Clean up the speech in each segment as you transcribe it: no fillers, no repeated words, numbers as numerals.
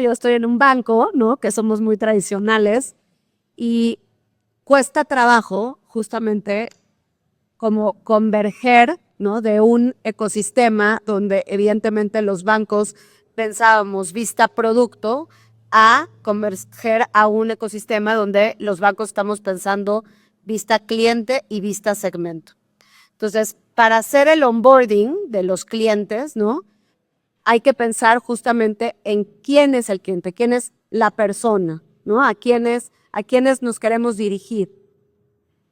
yo estoy en un banco, ¿no? Que somos muy tradicionales y cuesta trabajo justamente como converger, ¿no? De un ecosistema donde evidentemente los bancos pensábamos vista producto a converger a un ecosistema donde los bancos estamos pensando vista cliente y vista segmento. Entonces, para hacer el onboarding de los clientes, ¿no? Hay que pensar justamente en quién es el cliente, quién es la persona, ¿no? A quiénes nos queremos dirigir.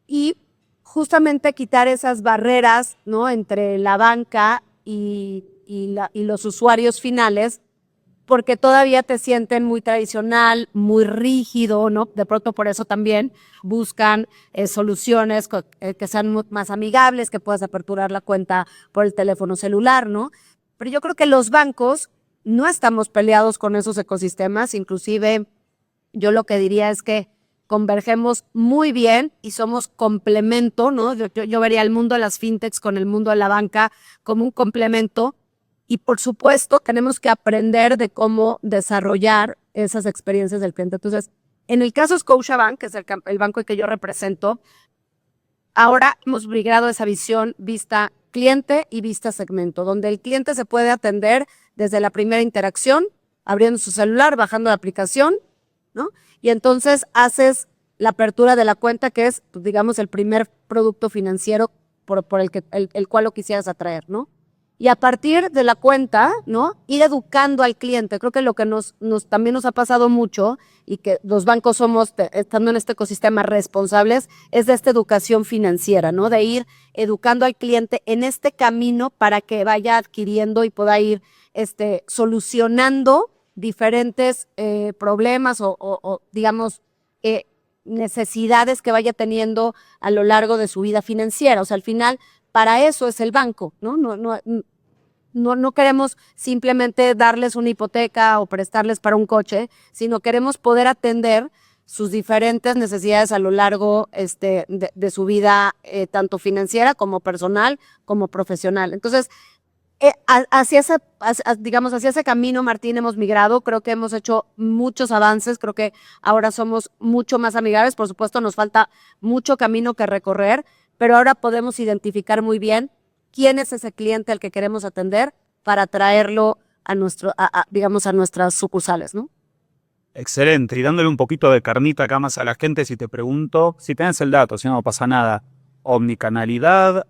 Y justamente quitar esas barreras, ¿no? Entre la banca y los usuarios finales, porque todavía te sienten muy tradicional, muy rígido, ¿no? De pronto por eso también buscan soluciones que sean más amigables, que puedas aperturar la cuenta por el teléfono celular, ¿no? Pero yo creo que los bancos no estamos peleados con esos ecosistemas, inclusive yo lo que diría es que convergemos muy bien y somos complemento, ¿no? Yo vería el mundo de las fintechs con el mundo de la banca como un complemento y por supuesto tenemos que aprender de cómo desarrollar esas experiencias del cliente. Entonces, en el caso Scotiabank, que es el banco que yo represento, ahora hemos migrado esa visión vista cliente y vista segmento, donde el cliente se puede atender desde la primera interacción, abriendo su celular, bajando la aplicación, ¿no? Y entonces haces la apertura de la cuenta, que es, pues, digamos, el primer producto financiero por el cual lo quisieras atraer, ¿no? Y a partir de la cuenta, ¿no? Ir educando al cliente. Creo que lo que también nos ha pasado mucho y que los bancos somos, estando en este ecosistema responsables, es de esta educación financiera, ¿no? De ir educando al cliente en este camino para que vaya adquiriendo y pueda ir solucionando diferentes problemas o digamos, necesidades que vaya teniendo a lo largo de su vida financiera. O sea, al final, para eso es el banco, ¿no? No queremos simplemente darles una hipoteca o prestarles para un coche, sino queremos poder atender sus diferentes necesidades a lo largo de su vida, tanto financiera como personal, como profesional. Entonces, digamos, hacia ese camino, Martín, hemos migrado. Creo que hemos hecho muchos avances. Creo que ahora somos mucho más amigables. Por supuesto, nos falta mucho camino que recorrer, pero ahora podemos identificar muy bien quién es ese cliente al que queremos atender para traerlo digamos, a nuestras sucursales, ¿no? Excelente. Y dándole un poquito de carnita acá más a la gente, si te pregunto, si tenés el dato, si no pasa nada, omnicanalidad,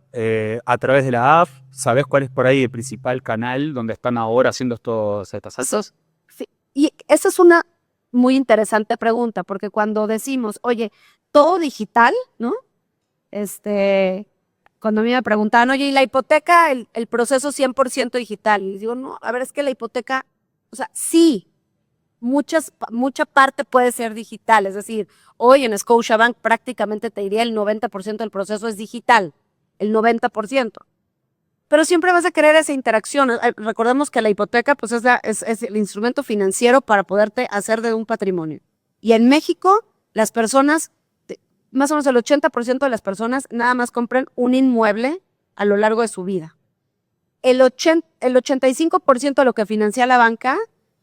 a través de la app, ¿sabés cuál es por ahí el principal canal donde están ahora haciendo estas salsas? Sí. Y esa es una muy interesante pregunta, porque cuando decimos, oye, todo digital, ¿no? Cuando a mí me preguntaban, oye, ¿y la hipoteca, el proceso 100% digital? Y les digo, no, a ver, es que la hipoteca, o sea, sí, mucha parte puede ser digital. Es decir, hoy en Scotiabank prácticamente te diría el 90% del proceso es digital, el 90%. Pero siempre vas a querer esa interacción. Recordemos que la hipoteca pues es el instrumento financiero para poderte hacer de un patrimonio. Y en México, las personas, más o menos el 80% de las personas nada más compran un inmueble a lo largo de su vida. El 85% de lo que financia la banca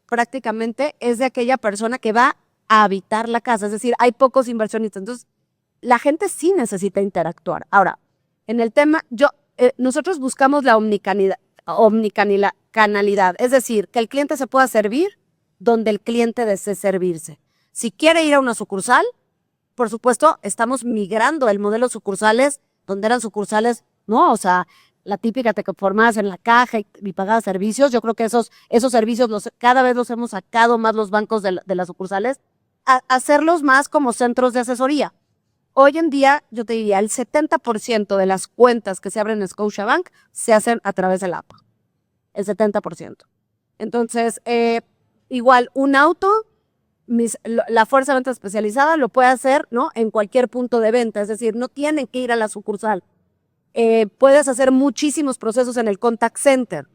prácticamente es de aquella persona que va a habitar la casa. Es decir, hay pocos inversionistas. Entonces, la gente sí necesita interactuar. Ahora, en el tema, nosotros buscamos la omnicanalidad, es decir, que el cliente se pueda servir donde el cliente desee servirse. Si quiere ir a una sucursal, por supuesto, estamos migrando el modelo sucursales, donde eran sucursales, ¿no? O sea, la típica que formabas en la caja y pagabas servicios. Yo creo que esos servicios cada vez los hemos sacado más los bancos de las sucursales, a hacerlos más como centros de asesoría. Hoy en día, yo te diría, el 70% de las cuentas que se abren en Scotiabank se hacen a través del app. El 70%. Entonces, igual, un auto, la fuerza de venta especializada lo puede hacer, ¿no? En cualquier punto de venta. Es decir, no tienen que ir a la sucursal. Puedes hacer muchísimos procesos en el contact center.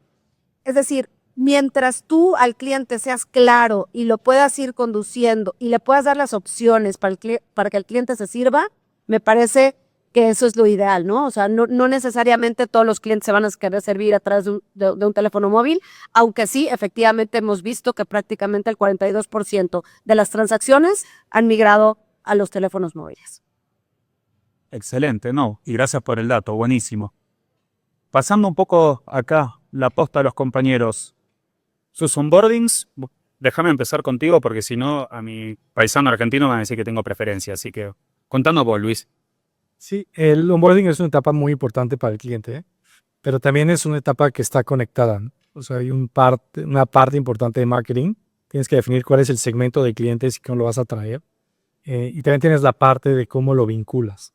Es decir, mientras tú al cliente seas claro y lo puedas ir conduciendo y le puedas dar las opciones para que el cliente se sirva, me parece que eso es lo ideal, ¿no? O sea, no necesariamente todos los clientes se van a querer servir a través de un teléfono móvil, aunque sí, efectivamente hemos visto que prácticamente el 42% de las transacciones han migrado a los teléfonos móviles. Excelente, ¿no? Y gracias por el dato, buenísimo. Pasando un poco acá, la posta a los compañeros. Sus onboardings, déjame empezar contigo porque si no, a mi paisano argentino me va a decir que tengo preferencia. Así que, contanos vos, Luis. Sí, el onboarding es una etapa muy importante para el cliente, ¿eh? Pero también es una etapa que está conectada, ¿no? O sea, hay una parte importante de marketing. Tienes que definir cuál es el segmento de clientes y cómo lo vas a atraer. Y también tienes la parte de cómo lo vinculas.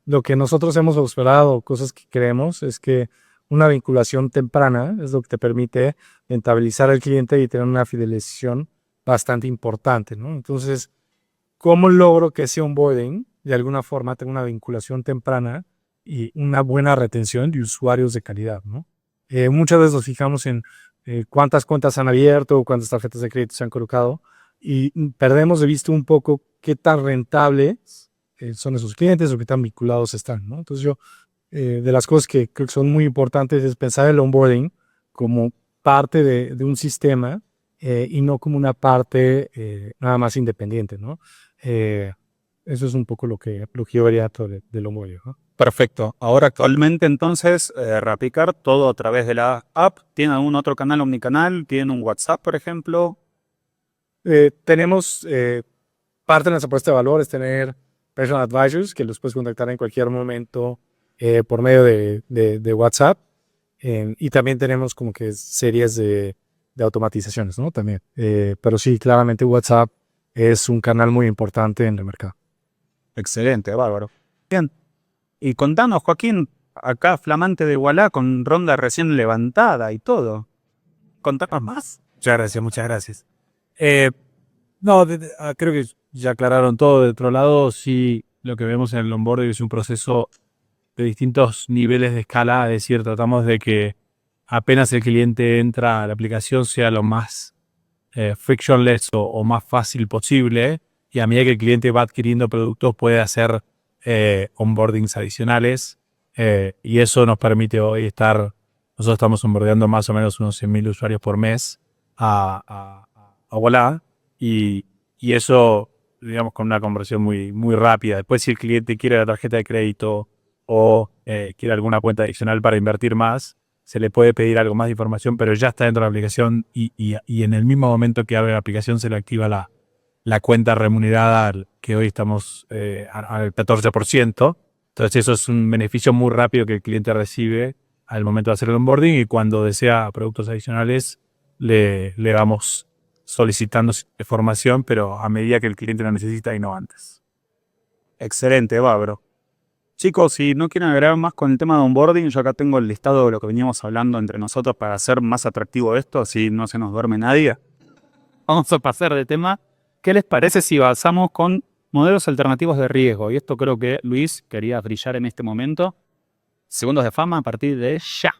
Lo que nosotros hemos observado, cosas que creemos, es que una vinculación temprana es lo que te permite rentabilizar al cliente y tener una fidelización bastante importante, ¿no? Entonces, ¿cómo logro que ese onboarding de alguna forma tenga una vinculación temprana y una buena retención de usuarios de calidad, ¿no? Muchas veces nos fijamos en cuántas cuentas han abierto o cuántas tarjetas de crédito se han colocado y perdemos de vista un poco qué tan rentables son esos clientes o qué tan vinculados están, ¿no? Entonces de las cosas que creo que son muy importantes es pensar el onboarding como parte de un sistema y no como una parte nada más independiente, ¿no? Eso es un poco lo que yo vería del onboarding, ¿no? Perfecto. Ahora actualmente entonces, Rapicard, todo a través de la app. ¿Tiene algún otro canal omnicanal? ¿Tiene un WhatsApp, por ejemplo? Tenemos parte de nuestra propuesta de valor es tener personal advisors que los puedes contactar en cualquier momento por medio de WhatsApp. Y también tenemos como que series de automatizaciones, ¿no? También. Pero sí, claramente WhatsApp es un canal muy importante en el mercado. Excelente, bárbaro. Bien. Y contanos, Joaquín, acá flamante de Ualá con ronda recién levantada y todo. Contanos más. Muchas gracias, muchas gracias. No, creo que ya aclararon todo. De otro lado, sí, lo que vemos en el onboarding es un proceso de distintos niveles de escala. Es decir, tratamos de que apenas el cliente entra a la aplicación sea lo más frictionless o más fácil posible. Y a medida que el cliente va adquiriendo productos, puede hacer onboardings adicionales. Y eso nos permite hoy nosotros estamos onboardeando más o menos unos 100.000 usuarios por mes a Ualá. Y eso, digamos, con una conversión muy, muy rápida. Después, si el cliente quiere la tarjeta de crédito o quiere alguna cuenta adicional para invertir más, se le puede pedir algo más de información, pero ya está dentro de la aplicación y en el mismo momento que abre la aplicación se le activa la cuenta remunerada, que hoy estamos al 14%. Entonces, eso es un beneficio muy rápido que el cliente recibe al momento de hacer el onboarding y cuando desea productos adicionales le vamos solicitando información, pero a medida que el cliente lo necesita y no antes. Excelente, bárbaro. Chicos, si no quieren agregar más con el tema de onboarding, yo acá tengo el listado de lo que veníamos hablando entre nosotros para hacer más atractivo esto, así no se nos duerme nadie. Vamos a pasar de tema. ¿Qué les parece si avanzamos con modelos alternativos de riesgo? Y esto creo que Luis quería brillar en este momento. Segundos de fama a partir de ya.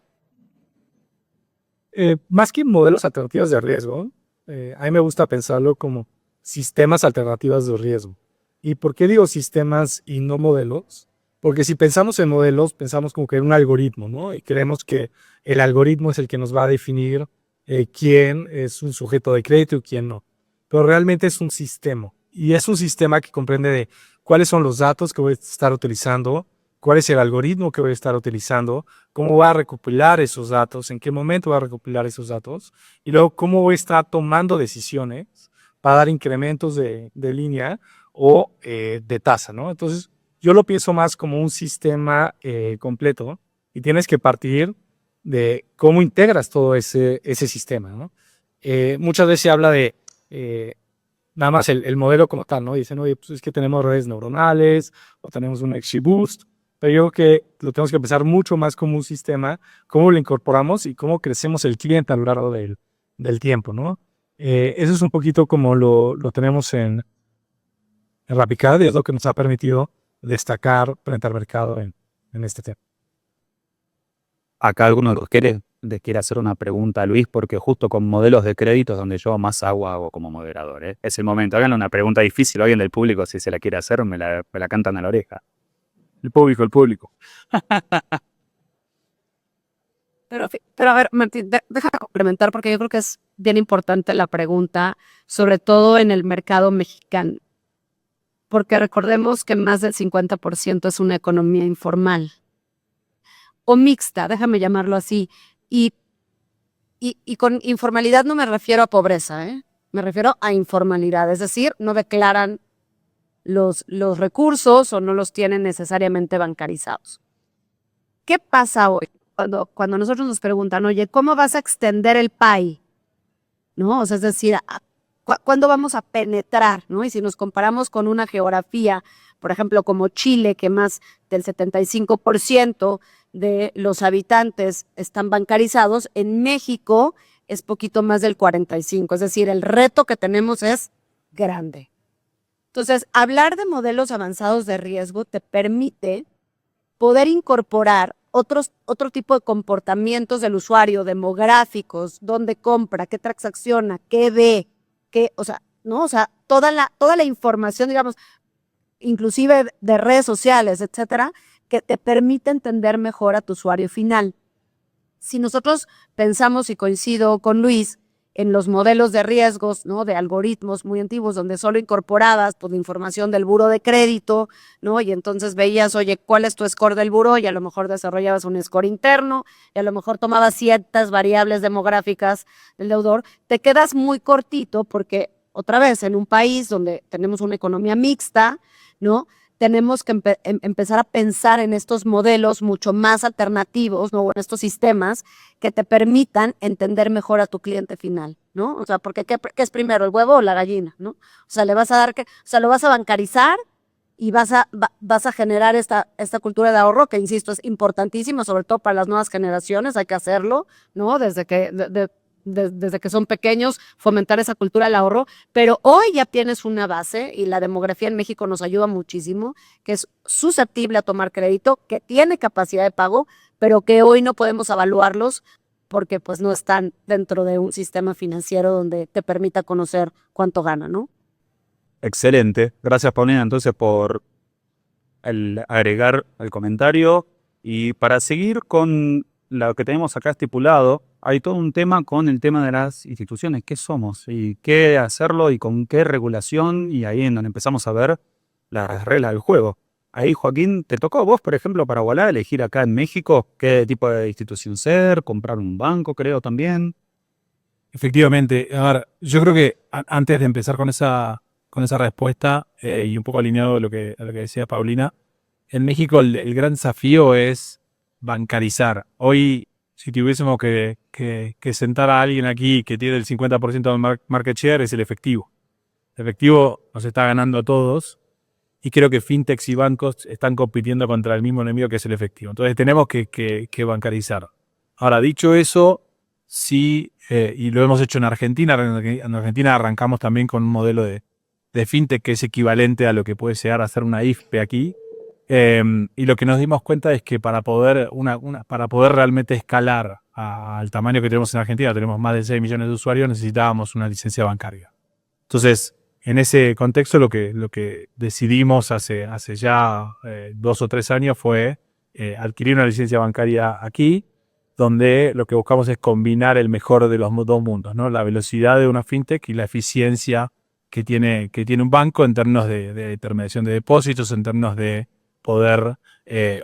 Más que modelos alternativos de riesgo, a mí me gusta pensarlo como sistemas alternativos de riesgo. ¿Y por qué digo sistemas y no modelos? Porque si pensamos en modelos, pensamos como que en un algoritmo, ¿no? Y creemos que el algoritmo es el que nos va a definir quién es un sujeto de crédito y quién no. Pero realmente es un sistema. Y es un sistema que comprende de cuáles son los datos que voy a estar utilizando, cuál es el algoritmo que voy a estar utilizando, cómo voy a recopilar esos datos, en qué momento voy a recopilar esos datos, y luego cómo voy a estar tomando decisiones para dar incrementos de línea o de tasa, ¿no? Entonces, yo lo pienso más como un sistema completo y tienes que partir de cómo integras todo ese sistema, ¿no? Muchas veces se habla de nada más el modelo como tal, ¿no? Dicen, oye, pues es que tenemos redes neuronales o tenemos un XGBoost, pero yo creo que lo tenemos que pensar mucho más como un sistema, cómo lo incorporamos y cómo crecemos el cliente a lo largo del tiempo, ¿no? Eso es un poquito como lo tenemos en Rapicard y es lo que nos ha permitido destacar frente al mercado en este tema. Acá alguno les quiere hacer una pregunta a Luis, porque justo con modelos de créditos donde yo más hago como moderador. Es el momento. Háganle una pregunta difícil a alguien del público, si se la quiere hacer, me la cantan a la oreja. El público, el público. Pero a ver, Martín, déjame complementar porque yo creo que es bien importante la pregunta, sobre todo en el mercado mexicano, porque recordemos que más del 50% es una economía informal o mixta, déjame llamarlo así. Y con informalidad no me refiero a pobreza, ¿eh? Me refiero a informalidad, es decir, no declaran los recursos o no los tienen necesariamente bancarizados. ¿Qué pasa hoy? Cuando nosotros nos preguntan, oye, ¿cómo vas a extender el PAI? ¿No? O sea, es decir, ¿cuándo vamos a penetrar? ¿No? Y si nos comparamos con una geografía, por ejemplo, como Chile, que más del 75% de los habitantes están bancarizados, en México es poquito más del 45%. Es decir, el reto que tenemos es grande. Entonces, hablar de modelos avanzados de riesgo te permite poder incorporar otro tipo de comportamientos del usuario, demográficos, dónde compra, qué transacciona, qué ve, o sea, ¿no? O sea, toda la información, digamos, inclusive de redes sociales, etcétera, que te permite entender mejor a tu usuario final. Si nosotros pensamos, y coincido con Luis, en los modelos de riesgos, ¿no? De algoritmos muy antiguos, donde solo incorporabas pues, la información del buro de crédito, ¿no? Y entonces veías, oye, ¿cuál es tu score del buro? Y a lo mejor desarrollabas un score interno, y a lo mejor tomabas ciertas variables demográficas del deudor. Te quedas muy cortito porque, otra vez, en un país donde tenemos una economía mixta, ¿no? Tenemos que empezar a pensar en estos modelos mucho más alternativos, ¿no? En estos sistemas que te permitan entender mejor a tu cliente final, ¿no? O sea, porque ¿qué es primero, el huevo o la gallina, ¿no? O sea, le vas a dar lo vas a bancarizar y vas a generar esta cultura de ahorro que, insisto, es importantísimo, sobre todo para las nuevas generaciones, hay que hacerlo, ¿no? Desde que son pequeños, fomentar esa cultura del ahorro, pero hoy ya tienes una base y la demografía en México nos ayuda muchísimo, que es susceptible a tomar crédito, que tiene capacidad de pago, pero que hoy no podemos evaluarlos porque pues no están dentro de un sistema financiero donde te permita conocer cuánto gana, ¿no? Excelente. Gracias, Paulina, entonces, por agregar el comentario. Y para seguir con lo que tenemos acá estipulado, hay todo un tema con el tema de las instituciones. ¿Qué somos? ¿Y qué hacerlo? ¿Y con qué regulación? Y ahí en donde empezamos a ver las reglas del juego. Ahí, Joaquín, ¿te tocó a vos, por ejemplo, para Ualá, elegir acá en México qué tipo de institución ser? ¿Comprar un banco, creo, también? Efectivamente. A ver, yo creo que antes de empezar con esa respuesta, y un poco alineado a lo que decía Paulina, en México el gran desafío es bancarizar. Hoy, si tuviésemos que sentar a alguien aquí que tiene el 50% del market share, es el efectivo. El efectivo nos está ganando a todos y creo que fintechs y bancos están compitiendo contra el mismo enemigo que es el efectivo. Entonces tenemos que bancarizar. Ahora, dicho eso, sí, y lo hemos hecho en Argentina. En Argentina arrancamos también con un modelo de fintech que es equivalente a lo que puede llegar a ser una IFPE aquí. Y lo que nos dimos cuenta es que para poder realmente escalar al tamaño que tenemos en Argentina, tenemos más de 6 millones de usuarios, necesitábamos una licencia bancaria. Entonces, en ese contexto, lo que decidimos hace ya 2 o 3 años fue adquirir una licencia bancaria aquí, donde lo que buscamos es combinar el mejor de los dos mundos, ¿no? La velocidad de una fintech y la eficiencia que tiene un banco en términos de intermediación de depósitos, en términos de poder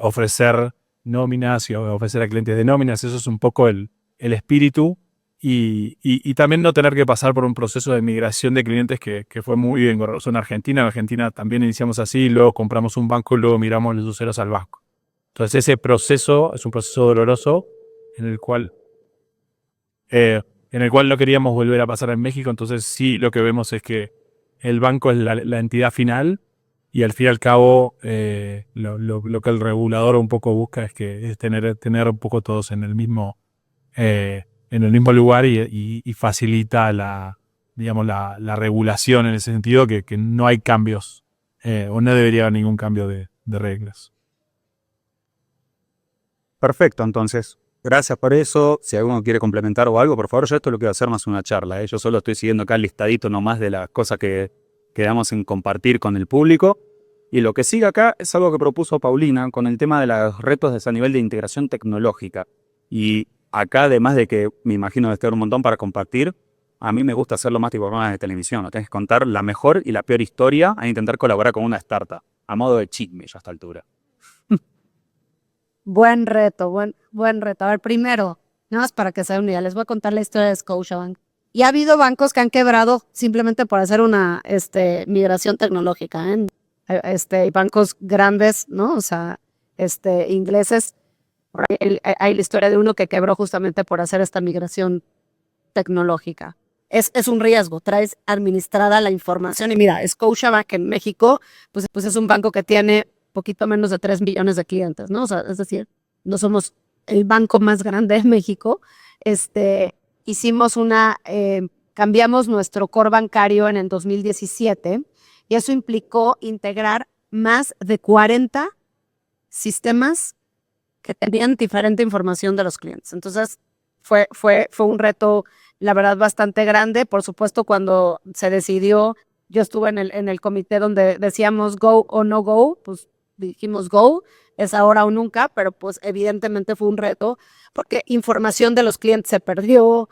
ofrecer nóminas y ofrecer a clientes de nóminas. Eso es un poco el espíritu. Y también no tener que pasar por un proceso de migración de clientes que fue muy engorroso en Argentina. En Argentina también iniciamos así, luego compramos un banco y luego miramos los usuarios al banco. Entonces ese proceso es un proceso doloroso en el cual no queríamos volver a pasar en México. Entonces sí, lo que vemos es que el banco es la entidad final y al fin y al cabo lo que el regulador un poco busca es tener un poco todos en el mismo lugar y facilita la regulación en ese sentido, que no hay cambios o no debería haber ningún cambio de reglas. Perfecto, entonces. Gracias por eso. Si alguno quiere complementar o algo, por favor, yo esto lo quiero hacer más una charla, ¿eh? Yo solo estoy siguiendo acá el listadito nomás de las cosas que quedamos en compartir con el público. Y lo que sigue acá es algo que propuso Paulina con el tema de los retos a nivel de integración tecnológica. Y acá, además de que me imagino de estar un montón para compartir, a mí me gusta hacerlo más tipo programas de televisión. ¿No? Tienes que contar la mejor y la peor historia a intentar colaborar con una startup, a modo de chisme ya a esta altura. Buen reto, buen reto. A ver, primero, nada más para que se den una idea, les voy a contar la historia de Scotiabank. Y ha habido bancos que han quebrado simplemente por hacer una migración tecnológica, ¿eh? Y bancos grandes, ¿no? O sea, ingleses. Por ahí hay la historia de uno que quebró justamente por hacer esta migración tecnológica. Es un riesgo, traes administrada la información. Y mira, Scotiabank en México, pues es un banco que tiene poquito menos de 3 millones de clientes, ¿no? O sea, es decir, no somos el banco más grande de México. Hicimos cambiamos nuestro core bancario en el 2017 y eso implicó integrar más de 40 sistemas que tenían diferente información de los clientes. Entonces, fue un reto, la verdad, bastante grande. Por supuesto, cuando se decidió, yo estuve en el comité donde decíamos go o no go, pues dijimos go, es ahora o nunca, pero pues evidentemente fue un reto porque información de los clientes se perdió,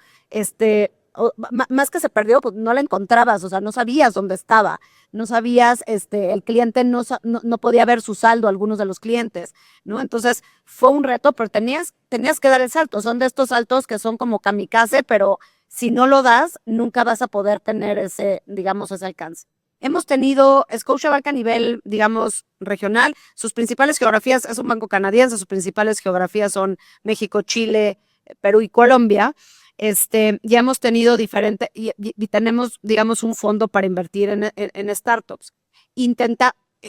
más que se perdió, pues no la encontrabas, o sea, no sabías dónde estaba, no sabías, el cliente no podía ver su saldo, algunos de los clientes, ¿no? Entonces fue un reto, pero tenías que dar el salto, son de estos saltos que son como kamikaze, pero si no lo das, nunca vas a poder tener ese alcance. Hemos tenido Scotiabank a nivel, digamos, regional. Sus principales geografías, es un banco canadiense, sus principales geografías son México, Chile, Perú y Colombia. Ya hemos tenido y tenemos, digamos, un fondo para invertir en startups.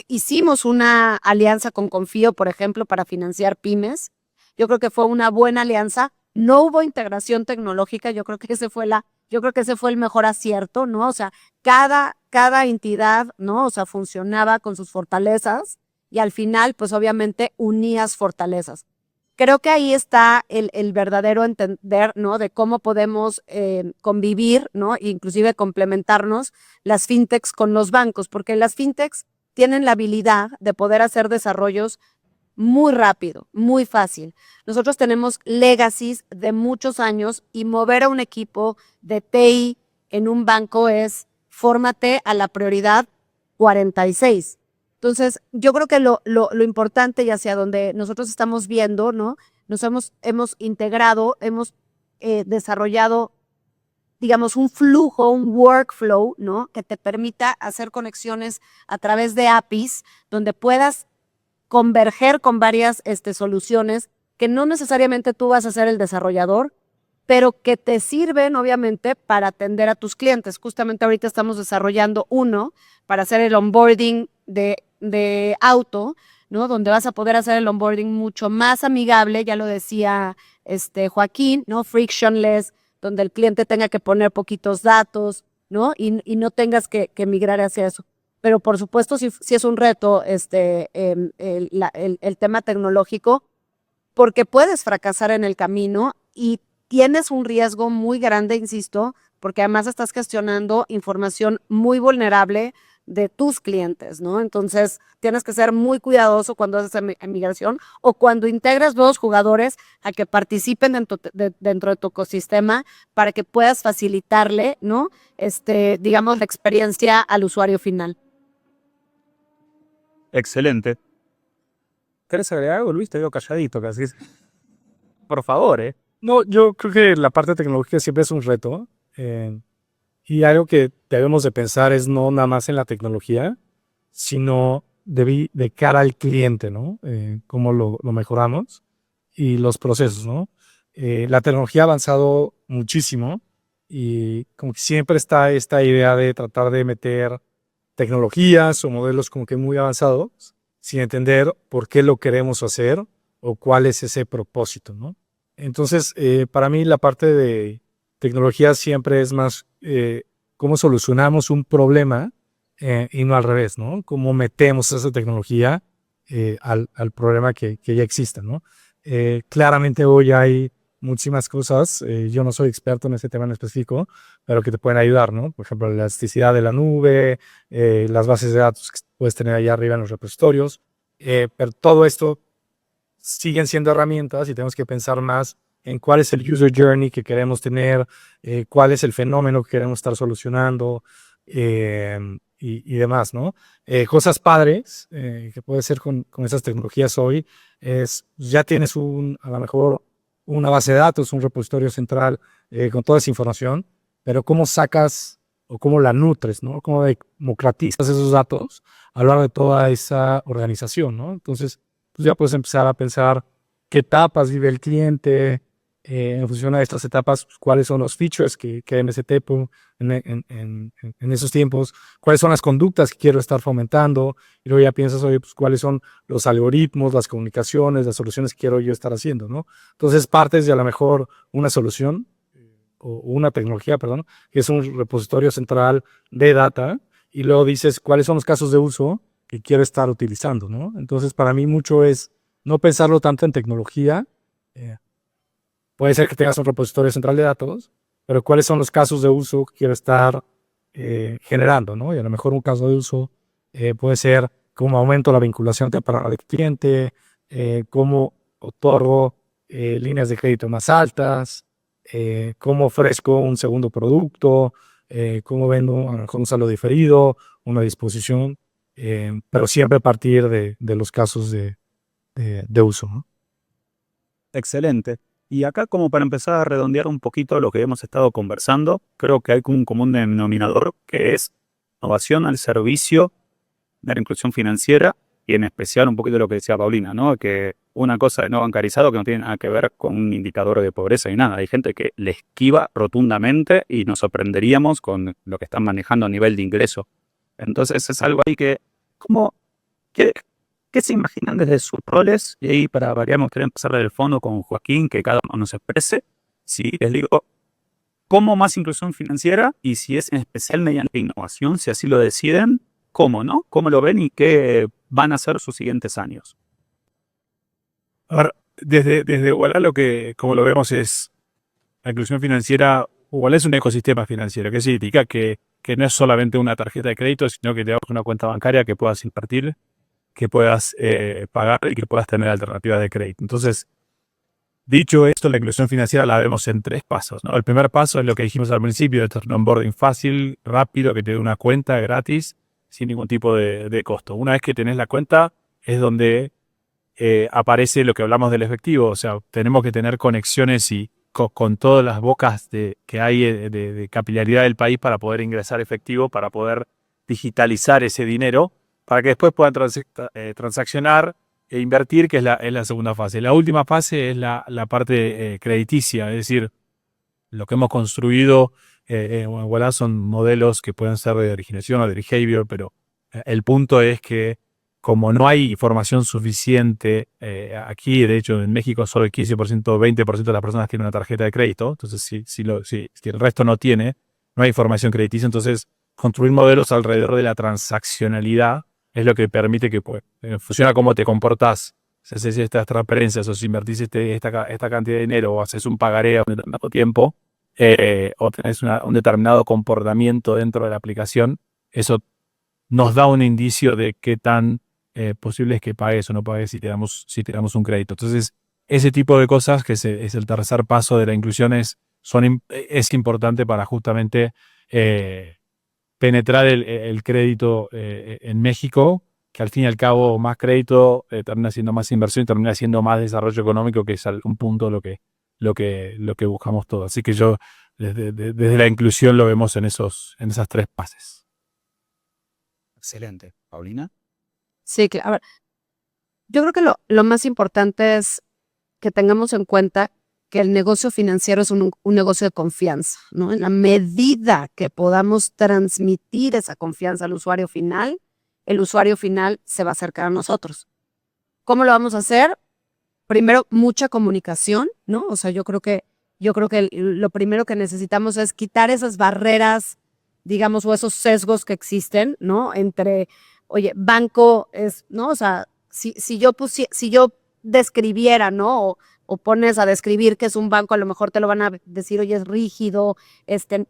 Hicimos una alianza con Confío, por ejemplo, para financiar pymes. Yo creo que fue una buena alianza. No hubo integración tecnológica, yo creo que ese fue el mejor acierto, ¿no? O sea, cada entidad, ¿no? O sea, funcionaba con sus fortalezas y al final, pues obviamente unías fortalezas. Creo que ahí está el verdadero entender, ¿no? De cómo podemos convivir, ¿no? Inclusive complementarnos las fintechs con los bancos, porque las fintechs tienen la habilidad de poder hacer desarrollos muy rápido, muy fácil. Nosotros tenemos legacies de muchos años y mover a un equipo de TI en un banco es fórmate a la prioridad 46. Entonces, yo creo que lo importante y hacia donde nosotros estamos viendo, ¿no? Nos hemos integrado, hemos desarrollado, digamos, un flujo, un workflow, ¿no? Que te permita hacer conexiones a través de APIs, donde puedas converger con varias soluciones que no necesariamente tú vas a ser el desarrollador, pero que te sirven obviamente para atender a tus clientes. Justamente ahorita estamos desarrollando uno para hacer el onboarding de auto, ¿no? Donde vas a poder hacer el onboarding mucho más amigable, ya lo decía Joaquín, ¿no? Frictionless, donde el cliente tenga que poner poquitos datos, ¿no? Y no tengas que migrar hacia eso. Pero por supuesto sí es un reto el tema tecnológico, porque puedes fracasar en el camino y tienes un riesgo muy grande, insisto, porque además estás gestionando información muy vulnerable de tus clientes, ¿no? Entonces tienes que ser muy cuidadoso cuando haces migración o cuando integras nuevos jugadores a que participen dentro de tu ecosistema para que puedas facilitarle, ¿no? Digamos, la experiencia al usuario final. Excelente. ¿Querés agregar algo, Luis? Te veo calladito casi. Por favor, ¿eh? No, yo creo que la parte tecnológica siempre es un reto. Y algo que debemos de pensar es no nada más en la tecnología, sino de cara al cliente, ¿no? Cómo lo mejoramos y los procesos, ¿no? La tecnología ha avanzado muchísimo y como que siempre está esta idea de tratar de meter tecnologías o modelos como que muy avanzados sin entender por qué lo queremos hacer o cuál es ese propósito, ¿no? Entonces, para mí la parte de tecnología siempre es más cómo solucionamos un problema y no al revés, ¿no? Cómo metemos esa tecnología al problema que ya exista, ¿no? Claramente hoy hay muchísimas cosas, yo no soy experto en ese tema en específico, pero que te pueden ayudar, ¿no? Por ejemplo, la elasticidad de la nube, las bases de datos que puedes tener allá arriba en los repositorios. Pero todo esto siguen siendo herramientas y tenemos que pensar más en cuál es el user journey que queremos tener, cuál es el fenómeno que queremos estar solucionando y demás, ¿no? Cosas padres que puede ser con esas tecnologías hoy es, ya tienes a lo mejor una base de datos, un repositorio central con toda esa información, pero cómo sacas o cómo la nutres, ¿no? Cómo democratizas esos datos a lo largo de toda esa organización, ¿no? Entonces, pues ya puedes empezar a pensar qué etapas vive el cliente, en función de estas etapas, pues, cuáles son los features que hay en ese tiempo, en esos tiempos, cuáles son las conductas que quiero estar fomentando, y luego ya piensas, oye, pues cuáles son los algoritmos, las comunicaciones, las soluciones que quiero yo estar haciendo, ¿no? Entonces partes de a lo mejor una solución, o una tecnología, perdón, que es un repositorio central de data, y luego dices cuáles son los casos de uso que quiero estar utilizando, ¿no? Entonces para mí mucho es no pensarlo tanto en tecnología. Puede ser que tengas un repositorio central de datos, pero cuáles son los casos de uso que quiero estar generando, ¿no? Y a lo mejor un caso de uso puede ser cómo aumento la vinculación temprana del cliente, cómo otorgo líneas de crédito más altas, cómo ofrezco un segundo producto, cómo vendo a lo mejor un saldo diferido, una disposición, pero siempre a partir de los casos de uso, ¿no? Excelente. Y acá, como para empezar a redondear un poquito lo que hemos estado conversando, creo que hay un común denominador que es innovación al servicio de la inclusión financiera y en especial un poquito lo que decía Paulina, ¿no? Que una cosa de no bancarizado que no tiene nada que ver con un indicador de pobreza y nada. Hay gente que le esquiva rotundamente y nos sorprenderíamos con lo que están manejando a nivel de ingreso. Entonces es algo ahí que, ¿cómo, qué se imaginan desde sus roles? Y ahí para variar me gustaría empezar desde el fondo con Joaquín, que cada uno nos exprese. Si les digo, ¿cómo más inclusión financiera? Y si es en especial mediante innovación, si así lo deciden, ¿cómo, no? ¿Cómo lo ven y qué van a ser sus siguientes años? A ver, desde Ualá lo que, como lo vemos, es la inclusión financiera. Ualá es un ecosistema financiero, que significa que no es solamente una tarjeta de crédito, sino que te das una cuenta bancaria que puedas invertir, que puedas pagar y que puedas tener alternativas de crédito. Entonces, dicho esto, la inclusión financiera la vemos en 3 pasos, ¿no? El primer paso es lo que dijimos al principio, de tener un onboarding fácil, rápido, que te dé una cuenta gratis, sin ningún tipo de costo. Una vez que tenés la cuenta, es donde aparece lo que hablamos del efectivo. O sea, tenemos que tener conexiones y con todas las bocas que hay de capilaridad del país para poder ingresar efectivo, para poder digitalizar ese dinero, para que después puedan transaccionar e invertir, que es la segunda fase. La última fase es la parte crediticia, es decir, lo que hemos construido en Ualá son modelos que pueden ser de originación o de behavior, pero el punto es que como no hay información suficiente aquí, de hecho en México solo el 15%, 20% de las personas tienen una tarjeta de crédito, entonces si el resto no tiene, no hay información crediticia, entonces construir modelos alrededor de la transaccionalidad es lo que permite que funciona cómo te comportás. Si haces estas transferencias o si invertís esta cantidad de dinero o haces un pagaré a un determinado tiempo o tenés un determinado comportamiento dentro de la aplicación, eso nos da un indicio de qué tan posible es que pagues o no pagues si te damos un crédito. Entonces, ese tipo de cosas, que es el tercer paso de la inclusión, es importante para justamente penetrar el crédito en México, que al fin y al cabo más crédito termina siendo más inversión y termina siendo más desarrollo económico, que es un punto lo que buscamos todos. Así que yo desde la inclusión lo vemos en esas 3 fases. Excelente. Paulina. Sí, claro. A ver, yo creo que lo más importante es que tengamos en cuenta que el negocio financiero es un negocio de confianza, ¿no? En la medida que podamos transmitir esa confianza al usuario final, el usuario final se va a acercar a nosotros. ¿Cómo lo vamos a hacer? Primero, mucha comunicación, ¿no? O sea, yo creo que lo primero que necesitamos es quitar esas barreras, digamos, o esos sesgos que existen, ¿no? Entre, oye, banco es, ¿no? O sea, si yo describiera, ¿no? O o pones a describir qué es un banco, a lo mejor te lo van a decir, oye, es rígido,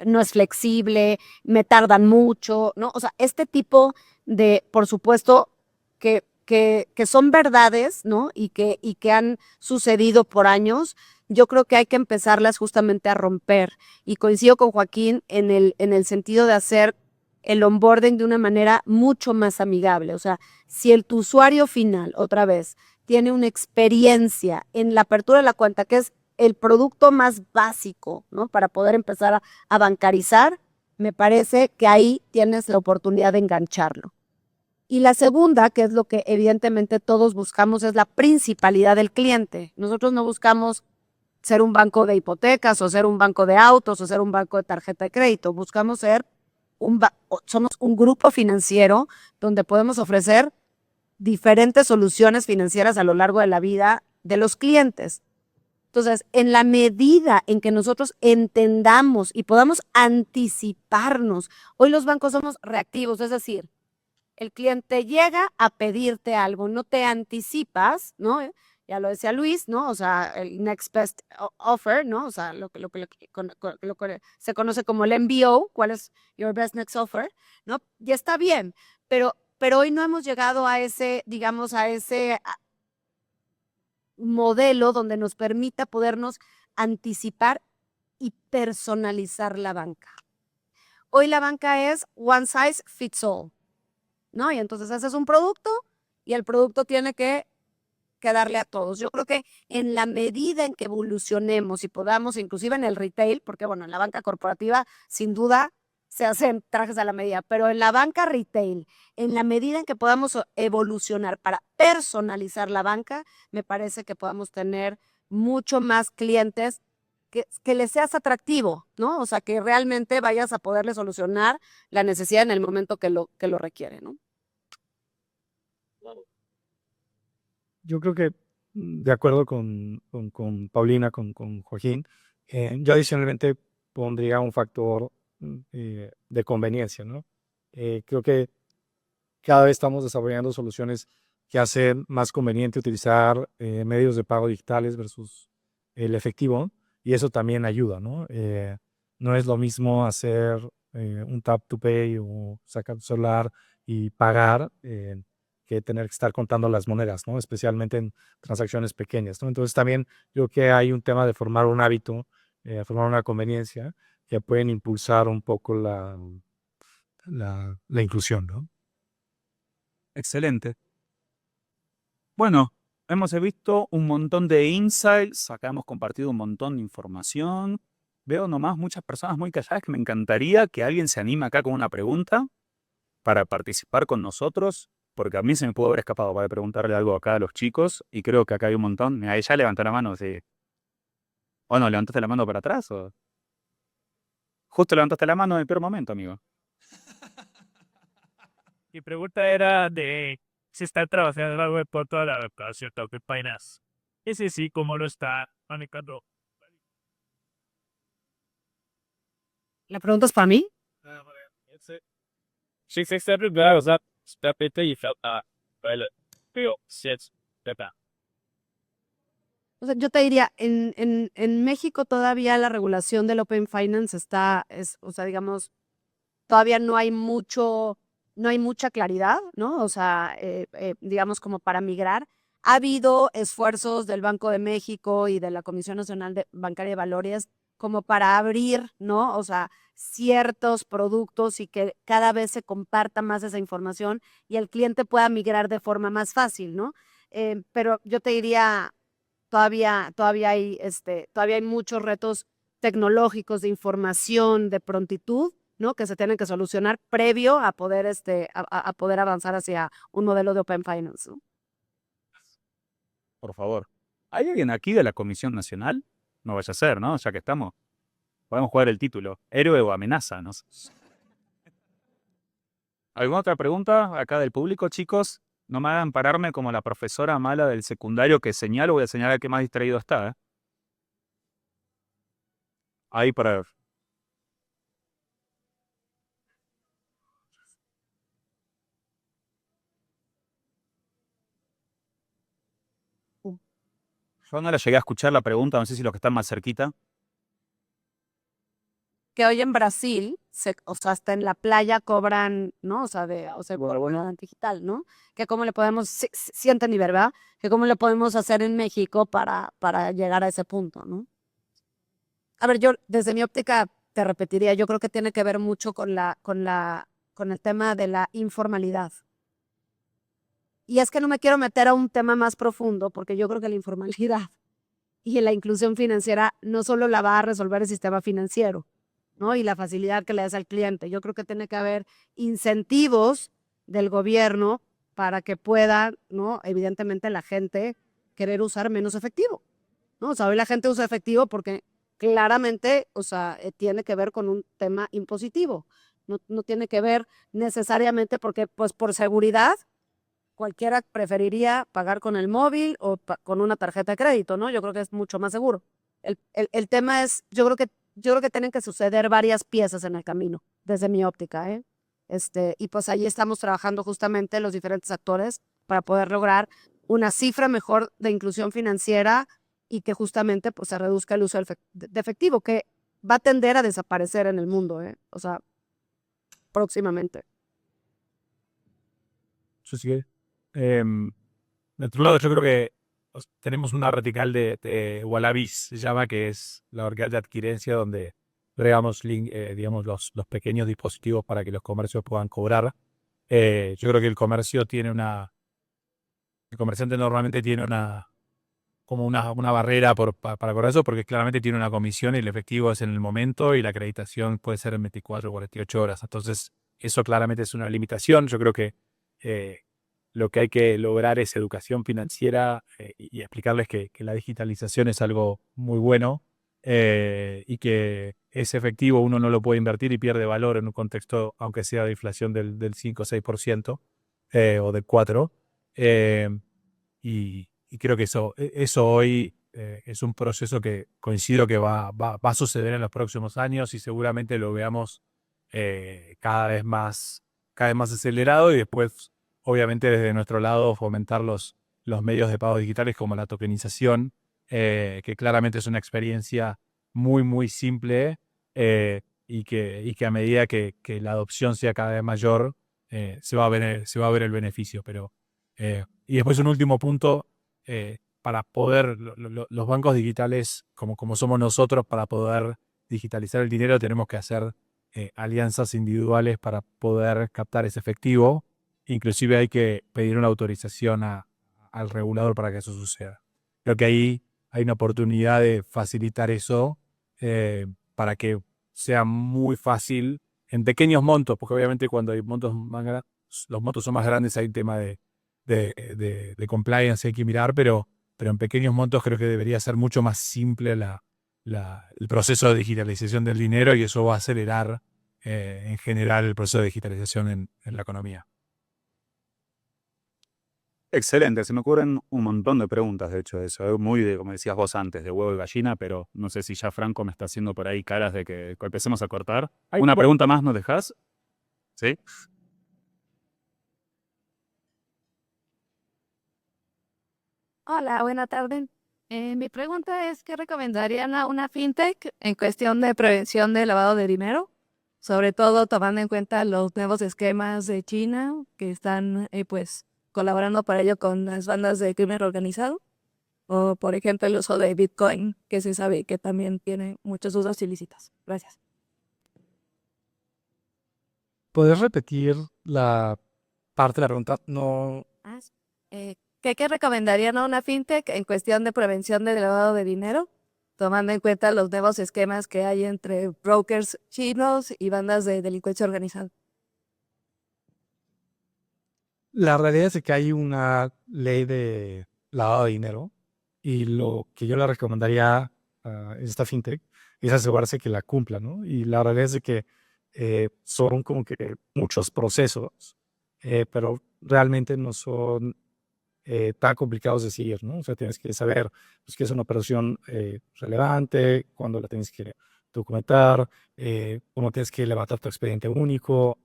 no es flexible, me tardan mucho, ¿no? O sea, este tipo de, por supuesto, que son verdades, ¿no? Y que han sucedido por años, yo creo que hay que empezarlas justamente a romper. Y coincido con Joaquín en el sentido de hacer el onboarding de una manera mucho más amigable. O sea, si tu usuario final, otra vez, tiene una experiencia en la apertura de la cuenta, que es el producto más básico, ¿no? Para poder empezar a bancarizar, me parece que ahí tienes la oportunidad de engancharlo. Y la segunda, que es lo que evidentemente todos buscamos, es la principalidad del cliente. Nosotros no buscamos ser un banco de hipotecas o ser un banco de autos o ser un banco de tarjeta de crédito. Buscamos ser somos un grupo financiero donde podemos ofrecer diferentes soluciones financieras a lo largo de la vida de los clientes. Entonces, en la medida en que nosotros entendamos y podamos anticiparnos, hoy los bancos somos reactivos, es decir, el cliente llega a pedirte algo, no te anticipas, ¿no? Ya lo decía Luis, ¿no? O sea, el next best offer, ¿no? O sea, lo que se conoce como el MBO, ¿cuál es your best next offer? ¿No? Y está bien, pero hoy no hemos llegado a ese, digamos, a ese modelo donde nos permita podernos anticipar y personalizar la banca. Hoy la banca es one size fits all, ¿no? Y entonces haces un producto y el producto tiene que darle a todos. Yo creo que en la medida en que evolucionemos y podamos, inclusive en el retail, porque bueno, en la banca corporativa sin duda se hacen trajes a la medida, pero en la banca retail, en la medida en que podamos evolucionar para personalizar la banca, me parece que podamos tener mucho más clientes que les seas atractivo, ¿no? O sea, que realmente vayas a poderle solucionar la necesidad en el momento que lo requiere, ¿no? Yo creo que de acuerdo con Paulina, con Joaquín, yo adicionalmente pondría un factor de conveniencia, ¿no? Creo que cada vez estamos desarrollando soluciones que hacen más conveniente utilizar medios de pago digitales versus el efectivo, y eso también ayuda, ¿no? No es lo mismo hacer un tap to pay o sacar tu celular y pagar que tener que estar contando las monedas, ¿no? Especialmente en transacciones pequeñas, ¿no? Entonces también creo que hay un tema de formar un hábito, formar una conveniencia que pueden impulsar un poco la inclusión, ¿no? Excelente. Bueno, hemos visto un montón de insights, acá hemos compartido un montón de información. Veo nomás muchas personas muy calladas que me encantaría que alguien se anime acá con una pregunta para participar con nosotros, porque a mí se me pudo haber escapado para preguntarle algo acá a los chicos y creo que acá hay un montón. Mira, ella levantó la mano, sí. ¿O no, levantaste la mano para atrás? ¿O? Justo levantaste la mano en el peor momento, amigo. Mi pregunta era de si está trabajando en la web por toda la aplicación de Binance. Ese sí, ¿cómo lo está manejando? ¿La pregunta es para mí? Sí, sí, está preparado, o sea, está peta y falta. Pero, sí, es verdad. O sea, yo te diría, en México todavía la regulación del Open Finance o sea, digamos, todavía no hay mucha claridad, ¿no? O sea, digamos, como para migrar. Ha habido esfuerzos del Banco de México y de la Comisión Nacional Bancaria de Valores como para abrir, ¿no? O sea, ciertos productos y que cada vez se comparta más esa información y el cliente pueda migrar de forma más fácil, ¿no? Pero yo te diría, todavía hay muchos retos tecnológicos de información, de prontitud, ¿no? Que se tienen que solucionar previo a poder, a poder avanzar hacia un modelo de Open Finance, ¿no? Por favor. ¿Hay alguien aquí de la Comisión Nacional? No vaya a ser, ¿no? Ya que estamos. Podemos jugar el título. Héroe o amenaza, no sé. ¿Alguna otra pregunta acá del público, chicos? No me hagan pararme como la profesora mala del secundario que señalo, voy a señalar que más distraído está, ¿eh? Ahí para... Yo no la llegué a escuchar la pregunta, no sé si los que están más cerquita. Que hoy en Brasil, o sea, hasta en la playa cobran, ¿no? O sea, por moneda digital, ¿no? Que cómo le podemos, sí entendí, ¿verdad? Que cómo le podemos hacer en México para llegar a ese punto, ¿no? A ver, yo desde mi óptica te repetiría, yo creo que tiene que ver mucho con el tema de la informalidad. Y es que no me quiero meter a un tema más profundo, porque yo creo que la informalidad y la inclusión financiera no solo la va a resolver el sistema financiero, ¿no? Y la facilidad que le das al cliente. Yo creo que tiene que haber incentivos del gobierno para que pueda, ¿no? Evidentemente la gente querer usar menos efectivo, ¿no? O sea, hoy la gente usa efectivo porque claramente, o sea, tiene que ver con un tema impositivo. No tiene que ver necesariamente porque, pues, por seguridad, cualquiera preferiría pagar con el móvil o con una tarjeta de crédito, ¿no? Yo creo que es mucho más seguro. El tema es, yo creo que tienen que suceder varias piezas en el camino, desde mi óptica, ¿eh? Y pues ahí estamos trabajando justamente los diferentes actores para poder lograr una cifra mejor de inclusión financiera y que justamente pues se reduzca el uso de efectivo, que va a tender a desaparecer en el mundo, ¿eh? O sea, próximamente. Yo sí que. De otro lado, yo creo que tenemos una vertical de Wallabies, se llama, que es la vertical de adquirencia donde agregamos digamos, los pequeños dispositivos para que los comercios puedan cobrar. Yo creo que el comerciante normalmente tiene como una barrera para cobrar eso, porque claramente tiene una comisión y el efectivo es en el momento y la acreditación puede ser en 24 o 48 horas. Entonces, eso claramente es una limitación. Yo creo que eh, lo que hay que lograr es educación financiera y explicarles que la digitalización es algo muy bueno y que ese efectivo uno no lo puede invertir y pierde valor en un contexto, aunque sea de inflación del 5 o 6% o del 4%. Y creo que eso hoy es un proceso que coincido que va a suceder en los próximos años y seguramente lo veamos cada vez más acelerado y después, obviamente, desde nuestro lado, fomentar los medios de pago digitales como la tokenización, que claramente es una experiencia muy, muy simple y que a medida que la adopción sea cada vez mayor, se va a ver el beneficio. Y después un último punto, para poder, los bancos digitales, como somos nosotros, para poder digitalizar el dinero, tenemos que hacer alianzas individuales para poder captar ese efectivo. Inclusive hay que pedir una autorización al regulador para que eso suceda. Creo que ahí hay una oportunidad de facilitar eso para que sea muy fácil en pequeños montos, porque obviamente cuando hay montos más grandes, los montos son más grandes, hay un tema de compliance, hay que mirar, pero en pequeños montos creo que debería ser mucho más simple el proceso de digitalización del dinero y eso va a acelerar en general el proceso de digitalización en la economía. Excelente, se me ocurren un montón de preguntas, de hecho, de eso. Muy de, como decías vos antes, de huevo y gallina, pero no sé si ya Franco me está haciendo por ahí caras de que empecemos a cortar. ¿Una pregunta más nos dejás? ¿Sí? Hola, buena tarde. Mi pregunta es, ¿qué recomendarían a una fintech en cuestión de prevención de lavado de dinero? Sobre todo tomando en cuenta los nuevos esquemas de China que están pues colaborando para ello con las bandas de crimen organizado. O por ejemplo el uso de Bitcoin, que se sabe que también tiene muchos usos ilícitos. Gracias. ¿Puedes repetir la parte de la pregunta? No. ¿Qué recomendarían a una fintech en cuestión de prevención del lavado de dinero? Tomando en cuenta los nuevos esquemas que hay entre brokers chinos y bandas de delincuencia organizada. La realidad es que hay una ley de lavado de dinero y lo que yo le recomendaría a esta fintech es asegurarse que la cumpla, ¿no? Y la realidad es de que son como que muchos procesos, pero realmente no son tan complicados de seguir, ¿no? O sea, tienes que saber pues, que es una operación relevante, cuándo la tienes que documentar, cómo tienes que levantar tu expediente único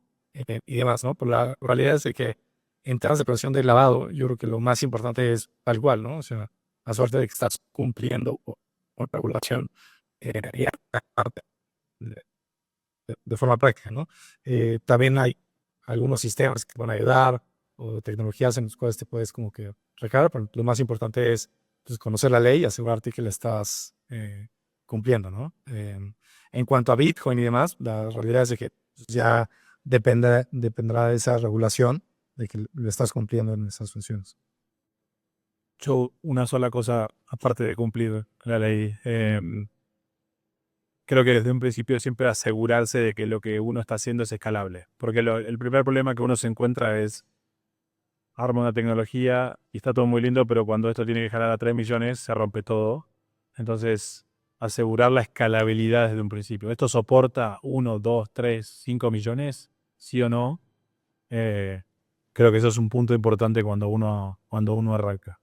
y demás, ¿no? Pero la realidad es de que en temas de prevención del lavado, yo creo que lo más importante es tal cual, ¿no? O sea, a suerte de que estás cumpliendo con regulación y aparte de forma práctica, ¿no? También hay algunos sistemas que te van a ayudar o tecnologías en las cuales te puedes como que recargar, pero lo más importante es pues, conocer la ley y asegurarte que la estás cumpliendo, ¿no? En cuanto a Bitcoin y demás, la realidad es de que ya dependerá de esa regulación de que lo estás cumpliendo en esas funciones. Yo, una sola cosa, aparte de cumplir la ley, creo que desde un principio siempre asegurarse de que lo que uno está haciendo es escalable. Porque el primer problema que uno se encuentra es arma una tecnología y está todo muy lindo, pero cuando esto tiene que jalar a 3 millones, se rompe todo. Entonces, asegurar la escalabilidad desde un principio. ¿Esto soporta 1, 2, 3, 5 millones? ¿Sí o no? Creo que eso es un punto importante cuando uno arranca.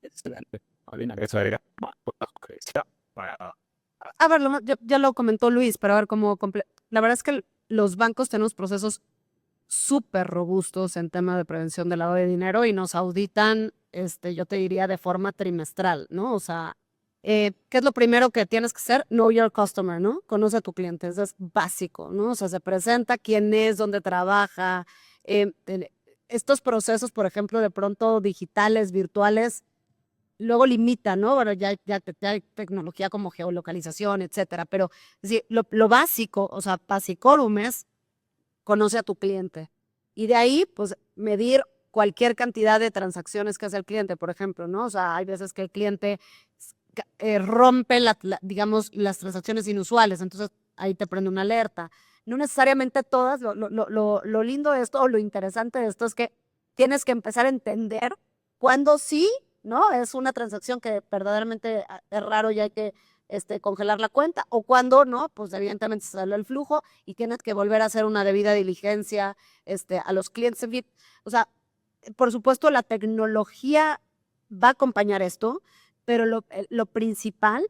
Excelente. Paulina, ¿querés agregar más cosas para A ver, ya lo comentó Luis, pero a ver cómo... La verdad es que los bancos tenemos procesos súper robustos en tema de prevención del lavado de dinero y nos auditan, yo te diría, de forma trimestral, ¿no? O sea, ¿qué es lo primero que tienes que hacer? Know your customer, ¿no? Conoce a tu cliente, eso es básico, ¿no? O sea, se presenta quién es, dónde trabaja. Estos procesos, por ejemplo, de pronto digitales, virtuales, luego limitan, ¿no? Bueno, ya hay tecnología como geolocalización, etcétera, pero es decir, lo básico, o sea, basicorum es conoce a tu cliente. Y de ahí, pues, medir cualquier cantidad de transacciones que hace el cliente, por ejemplo, ¿no? O sea, hay veces que el cliente rompe, digamos, las transacciones inusuales, entonces ahí te prende una alerta. No necesariamente todas, lo lindo de esto o lo interesante de esto es que tienes que empezar a entender cuándo sí, ¿no? Es una transacción que verdaderamente es raro y hay que congelar la cuenta, o cuando no, pues evidentemente se salió el flujo y tienes que volver a hacer una debida diligencia a los clientes. En fin, o sea, por supuesto la tecnología va a acompañar esto, pero lo principal,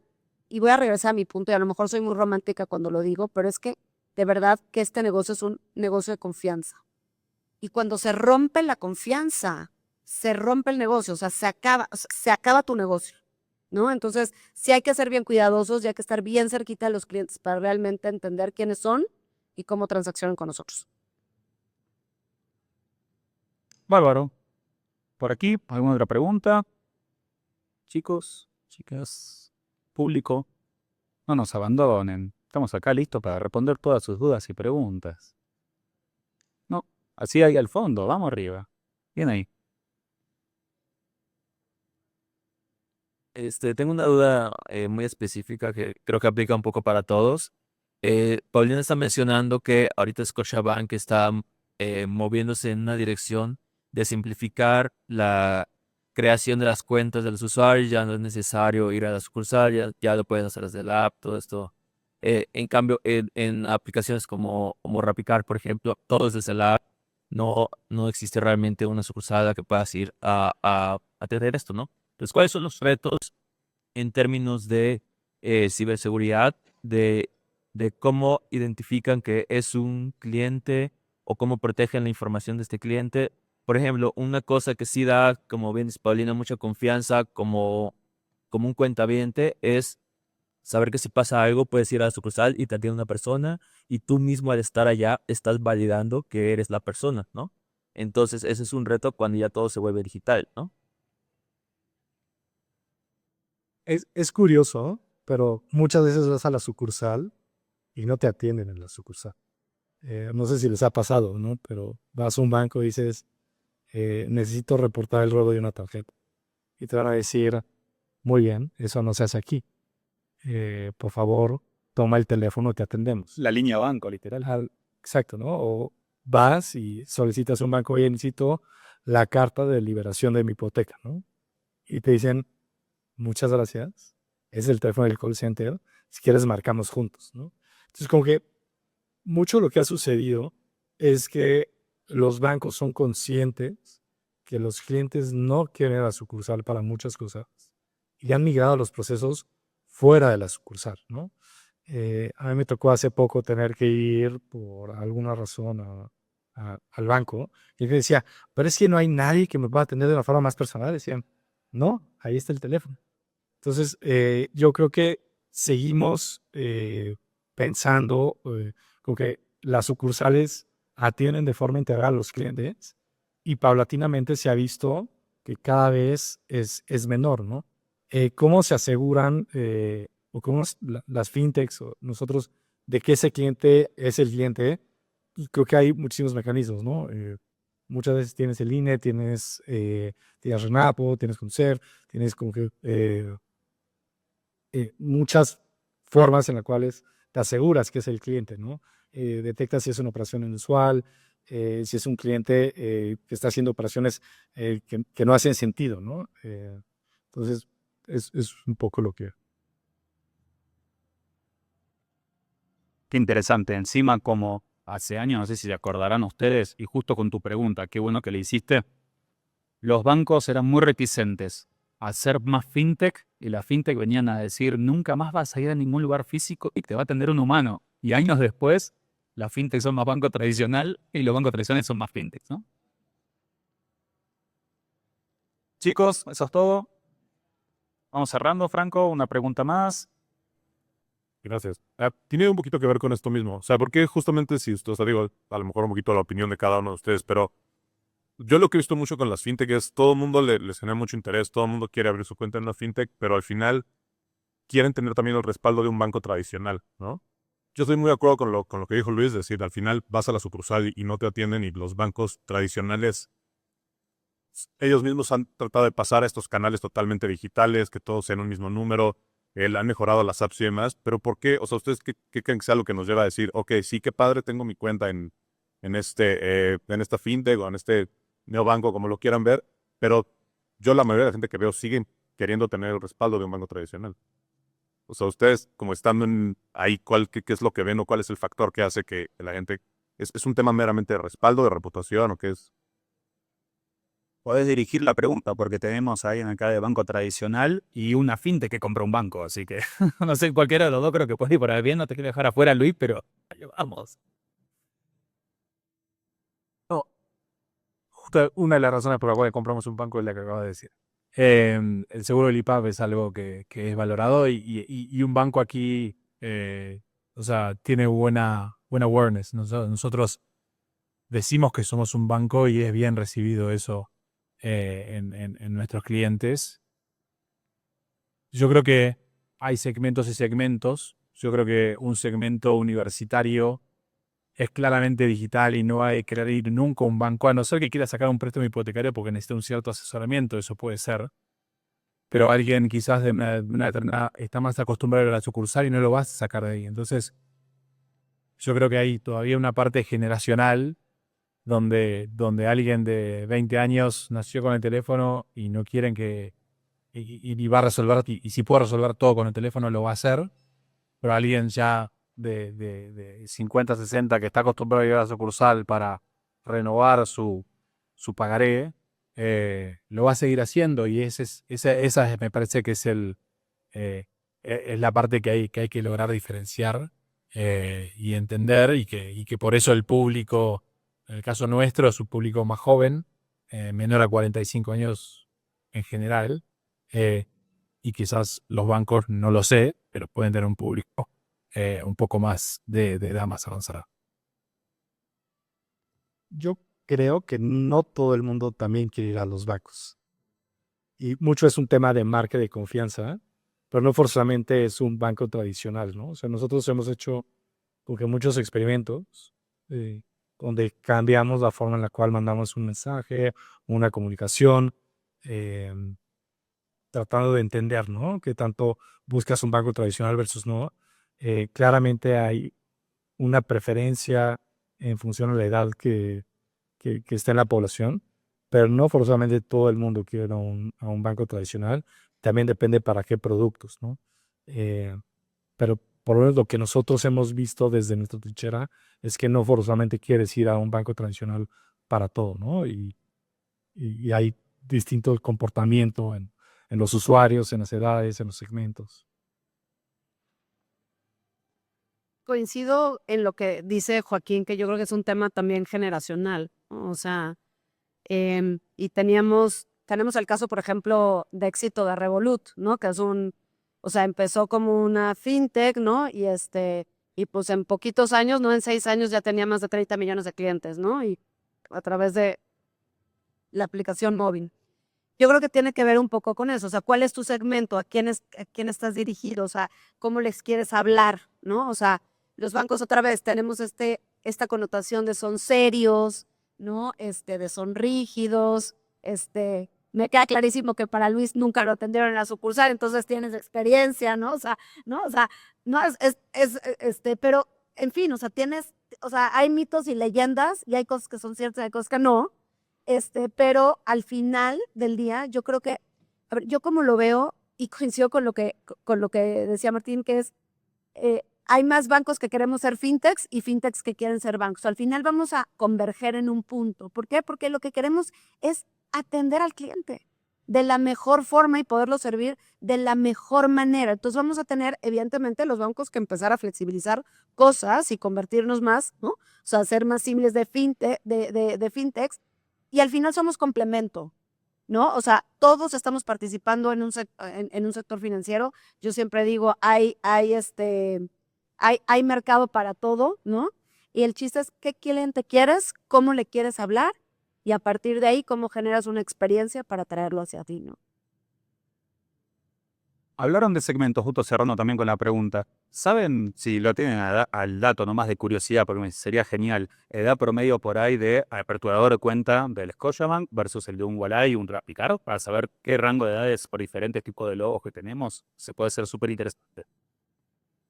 y voy a regresar a mi punto, y a lo mejor soy muy romántica cuando lo digo, pero es que de verdad que este negocio es un negocio de confianza. Y cuando se rompe la confianza, se rompe el negocio, o sea, se acaba tu negocio, ¿no? Entonces, sí hay que ser bien cuidadosos y hay que estar bien cerquita de los clientes para realmente entender quiénes son y cómo transaccionan con nosotros. Bárbaro. Por aquí, ¿alguna otra pregunta? Chicos, chicas, público, no nos abandonen. Estamos acá listos para responder todas sus dudas y preguntas. No, así ahí al fondo, vamos arriba. Bien ahí. Tengo una duda muy específica que creo que aplica un poco para todos. Paulina está mencionando que ahorita Scotiabank está moviéndose en una dirección de simplificar la creación de las cuentas de los usuarios. Ya no es necesario ir a la sucursal, ya lo pueden hacer desde la app, todo esto. En cambio, en aplicaciones como Rappicar, por ejemplo, todo es desde la app. No existe realmente una sucursal a la que puedas ir a atender esto, ¿no? Entonces, ¿cuáles son los retos en términos de ciberseguridad, de cómo identifican que es un cliente o cómo protegen la información de este cliente? Por ejemplo, una cosa que sí da, como bien dice Paulina, mucha confianza como un cuentaviente es saber que si pasa algo puedes ir a la sucursal y te atiende una persona y tú mismo al estar allá estás validando que eres la persona, ¿no? Entonces, ese es un reto cuando ya todo se vuelve digital, ¿no? Es curioso, pero muchas veces vas a la sucursal y no te atienden en la sucursal. No sé si les ha pasado, ¿no? Pero vas a un banco y dices, necesito reportar el robo de una tarjeta. Y te van a decir, muy bien, eso no se hace aquí. Por favor, toma el teléfono y te atendemos. La línea banco, literal. Exacto, ¿no? O vas y solicitas a un banco, oye, necesito la carta de liberación de mi hipoteca, ¿no? Y te dicen, muchas gracias, es el teléfono del call center, si quieres marcamos juntos, ¿no? Entonces, como que mucho lo que ha sucedido es que los bancos son conscientes que los clientes no quieren ir a la sucursal para muchas cosas y han migrado los procesos fuera de la sucursal, ¿no? A mí me tocó hace poco tener que ir por alguna razón a al banco, y él decía, pero es que no hay nadie que me pueda atender de una forma más personal. Decían, no, ahí está el teléfono. Entonces, yo creo que seguimos pensando como que las sucursales atienden de forma integral a los clientes y paulatinamente se ha visto que cada vez es menor, ¿no? ¿Cómo se aseguran o cómo las fintechs o nosotros de que ese cliente es el cliente? Y creo que hay muchísimos mecanismos, ¿no? Muchas veces tienes el INE, tienes Renapo, tienes Conser, tienes como que muchas formas en las cuales te aseguras que es el cliente, ¿no? Detectas si es una operación inusual, si es un cliente que está haciendo operaciones que no hacen sentido, ¿no? Entonces, es un poco lo que... Qué interesante. Encima, como hace años, no sé si se acordarán ustedes, y justo con tu pregunta, qué bueno que le hiciste, los bancos eran muy reticentes a hacer más fintech y las fintech venían a decir, nunca más vas a ir a ningún lugar físico y te va a atender un humano. Y años después, las fintech son más banco tradicional y los bancos tradicionales son más fintech, ¿no? Chicos, eso es todo. Vamos cerrando, Franco, una pregunta más. Gracias. Tiene un poquito que ver con esto mismo. O sea, porque justamente si usted, o sea, digo, a lo mejor un poquito la opinión de cada uno de ustedes, pero yo lo que he visto mucho con las fintech es todo el mundo les genera mucho interés, todo el mundo quiere abrir su cuenta en una fintech, pero al final quieren tener también el respaldo de un banco tradicional, ¿no? Yo estoy muy de acuerdo con lo que dijo Luis, es decir, al final vas a la sucursal y no te atienden y los bancos tradicionales, ellos mismos han tratado de pasar a estos canales totalmente digitales, que todos sean un mismo número, han mejorado las apps y demás, pero ¿por qué? O sea, ¿ustedes qué creen que sea lo que nos lleva a decir, ok, sí, qué padre, tengo mi cuenta en en esta fintech o en este neobanco, como lo quieran ver, pero yo la mayoría de la gente que veo siguen queriendo tener el respaldo de un banco tradicional? O sea, ustedes como estando ahí, qué es lo que ven o cuál es el factor que hace que la gente... ¿Es un tema meramente de respaldo, de reputación o qué es? Podés dirigir la pregunta porque tenemos ahí en acá de banco tradicional y una fintech que compra un banco, así que no sé, cualquiera de los dos creo que puede ir por ahí bien, no te quiero dejar afuera, Luis, pero ahí vamos. No, justo una de las razones por las cuales compramos un banco es la que acabo de decir. El seguro del IPAP es algo que es valorado y un banco aquí, o sea, tiene buena awareness. Nosotros decimos que somos un banco y es bien recibido eso en nuestros clientes. Yo creo que hay segmentos y segmentos. Yo creo que un segmento universitario es claramente digital y no hay que querer ir nunca a un banco, a no ser que quiera sacar un préstamo hipotecario porque necesita un cierto asesoramiento, eso puede ser. Pero alguien quizás está más acostumbrado a la sucursal y no lo vas a sacar de ahí. Entonces, yo creo que hay todavía una parte generacional donde alguien de 20 años nació con el teléfono y no quieren que... Y va a resolver, y si puede resolver todo con el teléfono, lo va a hacer. Pero alguien ya de 50, 60 que está acostumbrado a ir a la sucursal para renovar su pagaré, lo va a seguir haciendo y me parece que es la parte que hay que lograr diferenciar y entender y que por eso el público, en el caso nuestro, es un público más joven, menor a 45 años en general, eh, y quizás los bancos, no lo sé, pero pueden tener un público un poco más de edad más avanzada. Yo creo que no todo el mundo también quiere ir a los bancos. Y mucho es un tema de marca de confianza, pero no forzosamente es un banco tradicional, ¿no? O sea, nosotros hemos hecho como que muchos experimentos eh, donde cambiamos la forma en la cual mandamos un mensaje, una comunicación, eh, tratando de entender, ¿no? Qué tanto buscas un banco tradicional versus no. Claramente hay una preferencia en función a la edad que está en la población, pero no forzosamente todo el mundo quiere ir a un banco tradicional. También depende para qué productos, ¿no? Pero por lo menos lo que nosotros hemos visto desde nuestra trinchera es que no forzosamente quieres ir a un banco tradicional para todo, ¿no? Y hay distinto comportamiento en los usuarios, en las edades, en los segmentos. coincido en lo que dice Joaquín, que yo creo que es un tema también generacional, ¿no? O sea, y tenemos el caso, por ejemplo, de éxito de Revolut, ¿no? Que es o sea, empezó como una fintech, ¿no? Y pues en poquitos años, no en 6 años, ya tenía más de 30 millones de clientes, ¿no? Y a través de la aplicación móvil. Yo creo que tiene que ver un poco con eso, o sea, ¿cuál es tu segmento? ¿A quién estás dirigido? O sea, ¿cómo les quieres hablar? ¿No? O sea, los bancos otra vez tenemos esta connotación de son serios, ¿no? De son rígidos, me queda clarísimo que para Luis nunca lo atendieron en la sucursal, entonces tienes experiencia, ¿no? O sea, ¿no? O sea, no pero, en fin, o sea, hay mitos y leyendas, y hay cosas que son ciertas y hay cosas que no, pero al final del día, yo creo que, a ver, yo como lo veo, y coincido con lo que decía Martín, que es, hay más bancos que queremos ser fintechs y fintechs que quieren ser bancos. Al final vamos a converger en un punto. ¿Por qué? Porque lo que queremos es atender al cliente de la mejor forma y poderlo servir de la mejor manera. Entonces vamos a tener, evidentemente, los bancos que empezar a flexibilizar cosas y convertirnos más, ¿no? O sea, ser más simples de fintechs, y al final somos complemento, ¿no? O sea, todos estamos participando en un sector financiero. Yo siempre digo, hay mercado para todo, ¿no? Y el chiste es qué cliente quieres, cómo le quieres hablar, y a partir de ahí, cómo generas una experiencia para traerlo hacia ti, ¿no? Hablaron de segmentos, justo cerrando también con la pregunta. ¿Saben si lo tienen al dato, nomás de curiosidad, porque sería genial, edad promedio por ahí de aperturador de cuenta del Scotiabank versus el de un Wallay y un Rapicard, para saber qué rango de edades por diferentes tipos de logos que tenemos? Se puede ser súper interesante.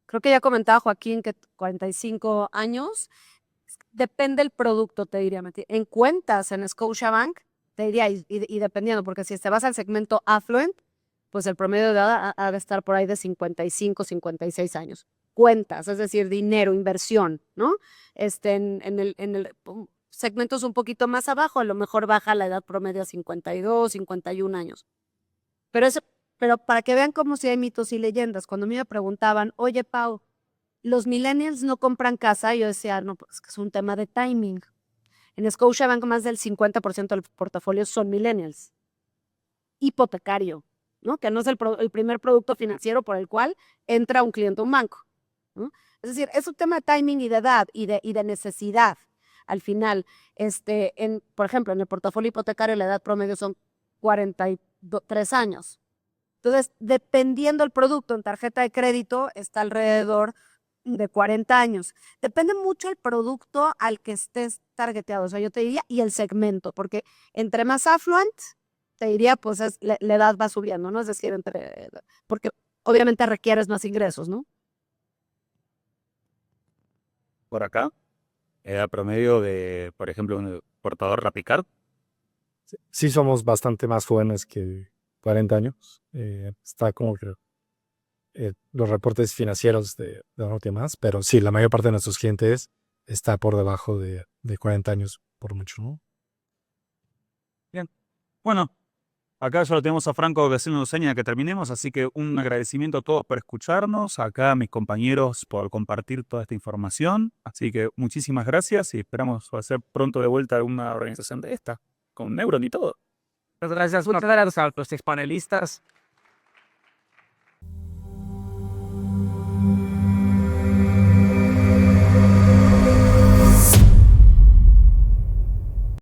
Creo que ya comentaba Joaquín que 45 años, depende del producto, te diría, Mati. En cuentas en Scotiabank, te diría, y dependiendo, porque si te vas al segmento affluent, pues el promedio de edad ha de estar por ahí de 55, 56 años. Cuentas, es decir, dinero, inversión, ¿no? En el segmentos un poquito más abajo, a lo mejor baja la edad promedio a 52, 51 años. Pero para que vean cómo si hay mitos y leyendas, cuando a mí me preguntaban, oye, Pau, los millennials no compran casa, yo decía, no, pues que es un tema de timing. En Scotiabank más del 50% del portafolio son millennials. Hipotecario, ¿no? Que no es el primer producto financiero por el cual entra un cliente a un banco, ¿no? Es decir, es un tema de timing y de edad y de necesidad. Al final, por ejemplo, en el portafolio hipotecario la edad promedio son 43 años. Entonces, dependiendo del producto, en tarjeta de crédito está alrededor de 40 años. Depende mucho el producto al que estés targeteado, o sea, yo te diría, y el segmento, porque entre más affluent, te diría, pues la edad va subiendo, ¿no? Es decir, porque obviamente requieres más ingresos, ¿no? Por acá, edad promedio de, por ejemplo, un portador Rapicard. Sí somos bastante más jóvenes que 40 años. Está como que los reportes financieros de la noche más, pero sí, la mayor parte de nuestros clientes está por debajo de 40 años por mucho, ¿no? Bien. Bueno, acá ya lo tenemos a Franco haciendo seña que terminemos, así que un agradecimiento a todos por escucharnos, acá a mis compañeros por compartir toda esta información, así que muchísimas gracias y esperamos hacer pronto de vuelta alguna organización de esta, con Neuron y todo. Muchas gracias a los panelistas.